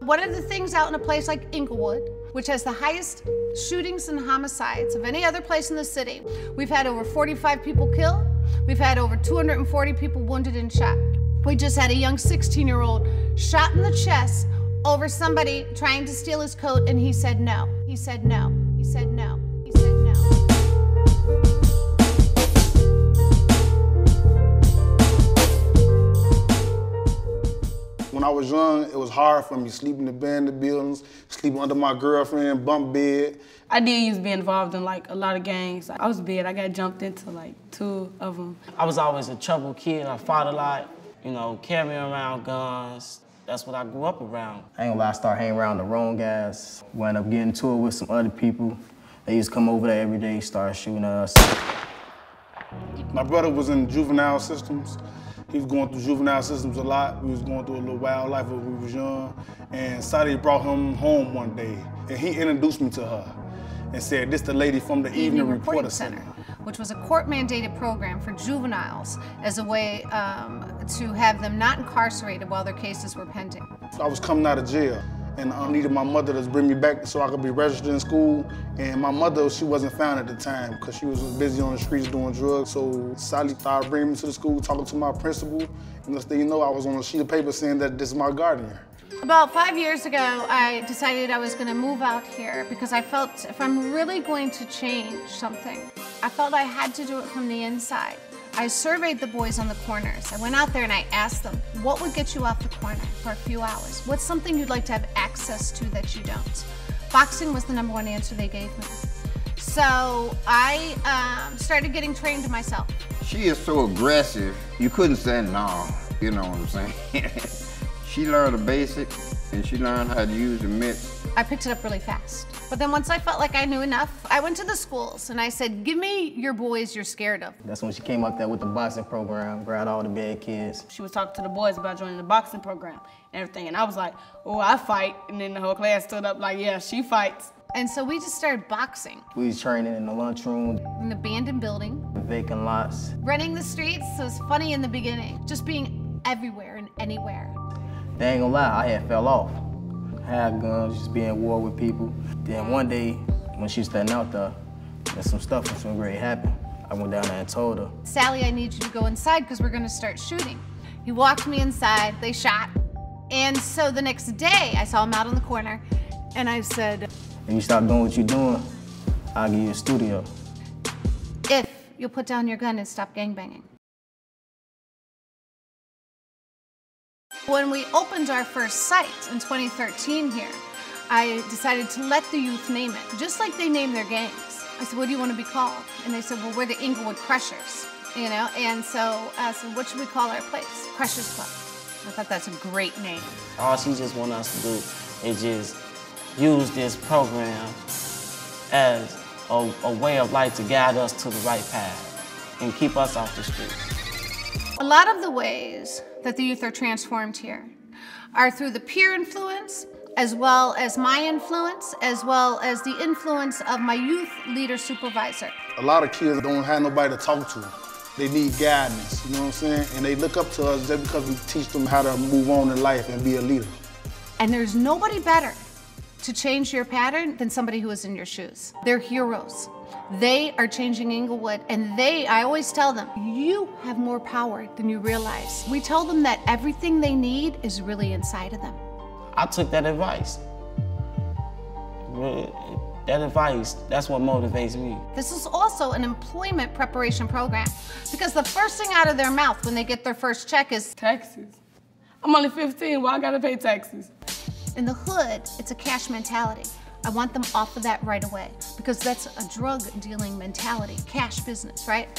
One of the things out in a place like Inglewood, which has the highest shootings and homicides of any other place in the city, we've had over 45 people killed. We've had over 240 people wounded and shot. We just had a young 16-year-old shot in the chest over somebody trying to steal his coat, and he said no. He said no. He said no. He said no. When I was young, it was hard for me sleeping in abandoned buildings, sleeping under my girlfriend, bunk bed. I did used to be involved in like a lot of gangs. I was bad. I got jumped into like 2 of them. I was always a trouble kid. I fought a lot, you know, carrying around guns. That's what I grew up around. I ain't gonna lie, I started hanging around the wrong guys. Wound up getting into it with some other people. They used to come over there every day, started shooting us. My brother was in juvenile systems. He was going through juvenile systems a lot. We was going through a little wild life when we was young. And Sadie brought him home one day, and he introduced me to her and said, "This the lady from the Evening Reporter Center," which was a court-mandated program for juveniles as a way to have them not incarcerated while their cases were pending. I was coming out of jail, and I needed my mother to bring me back so I could be registered in school. And my mother, she wasn't found at the time because she was busy on the streets doing drugs. So Sally started bringing me to the school, talking to my principal, and next thing you know, I was on a sheet of paper saying that this is my guardian. About 5 years ago, I decided I was going to move out here because I felt if I'm really going to change something, I felt I had to do it from the inside. I surveyed the boys on the corners. I went out there and I asked them, what would get you off the corner for a few hours? What's something you'd like to have access to that you don't? Boxing was the #1 answer they gave me. So I started getting trained myself. She is so aggressive, you couldn't say no, you know what I'm saying? She learned the basics, and she learned how to use the mitts. I picked it up really fast. But then once I felt like I knew enough, I went to the schools and I said, give me your boys you're scared of. That's when she came up there with the boxing program, grabbed all the bad kids. She was talking to the boys about joining the boxing program and everything, and I was like, oh, I fight. And then the whole class stood up like, yeah, she fights. And so we just started boxing. We was training in the lunchroom. In the abandoned building. Vacant lots. Running the streets was funny in the beginning. Just being everywhere and anywhere. They ain't gonna lie, I had fell off. Had guns, just being at war with people. Then one day, when she was standing out there, and some stuff was going to happen, I went down there and told her, Sally, I need you to go inside because we're gonna start shooting. He walked me inside, they shot. And so the next day, I saw him out on the corner, and I said, if you stop doing what you're doing, I'll give you a studio. If you'll put down your gun and stop gangbanging. When we opened our first site in 2013 here, I decided to let the youth name it, just like they name their gangs. I said, what do you want to be called? And they said, well, we're the Inglewood Crushers, you know? And so I said, what should we call our place? Crushers Club. I thought that's a great name. All she just wants us to do is just use this program as a way of life to guide us to the right path and keep us off the streets. A lot of the ways that the youth are transformed here are through the peer influence, as well as my influence, as well as the influence of my youth leader supervisor. A lot of kids don't have nobody to talk to. They need guidance, you know what I'm saying? And they look up to us just because we teach them how to move on in life and be a leader. And there's nobody better to change your pattern than somebody who is in your shoes. They're heroes. They are changing Inglewood, and I always tell them, you have more power than you realize. We tell them that everything they need is really inside of them. I took that advice. That advice, that's what motivates me. This is also an employment preparation program because the first thing out of their mouth when they get their first check is taxes. I'm only 15, why I gotta pay taxes? In the hood, it's a cash mentality. I want them off of that right away because that's a drug dealing mentality, cash business, right?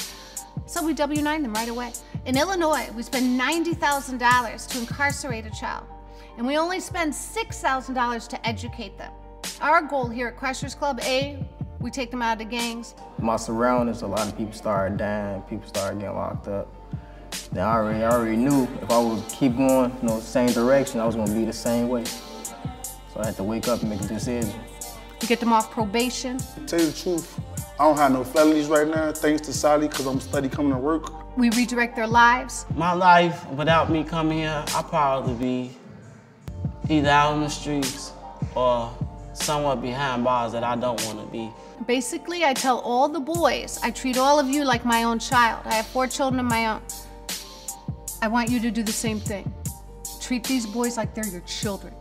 So we W-9 them right away. In Illinois, we spend $90,000 to incarcerate a child, and we only spend $6,000 to educate them. Our goal here at Crushers Club, we take them out of the gangs. My surroundings, a lot of people started dying, people started getting locked up. Now I already knew if I would keep going, the same direction, I was gonna be the same way. So I had to wake up and make a decision. You get them off probation. To tell you the truth, I don't have no felonies right now, thanks to Sally, because I'm studying coming to work. We redirect their lives. My life, without me coming here, I'd probably be either out in the streets or somewhere behind bars that I don't want to be. Basically, I tell all the boys, I treat all of you like my own child. I have 4 children of my own. I want you to do the same thing. Treat these boys like they're your children.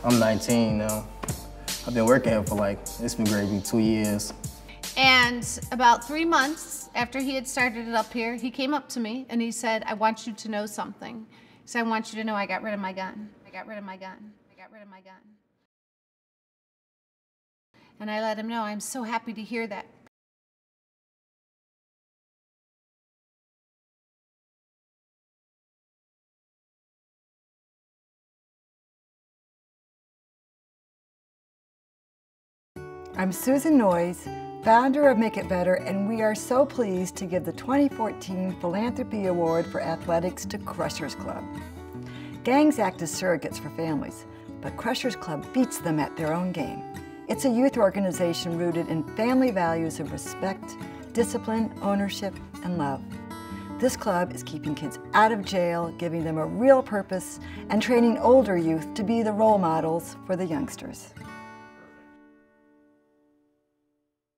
I'm 19 now. I've been working here for it's been great, 2 years. And about 3 months after he had started it up here, he came up to me and he said, I want you to know something. He said, I want you to know I got rid of my gun. I got rid of my gun. I got rid of my gun. And I let him know, I'm so happy to hear that. I'm Susan Noyes, founder of Make It Better, and we are so pleased to give the 2014 Philanthropy Award for Athletics to Crushers Club. Gangs act as surrogates for families, but Crushers Club beats them at their own game. It's a youth organization rooted in family values of respect, discipline, ownership, and love. This club is keeping kids out of jail, giving them a real purpose, and training older youth to be the role models for the youngsters.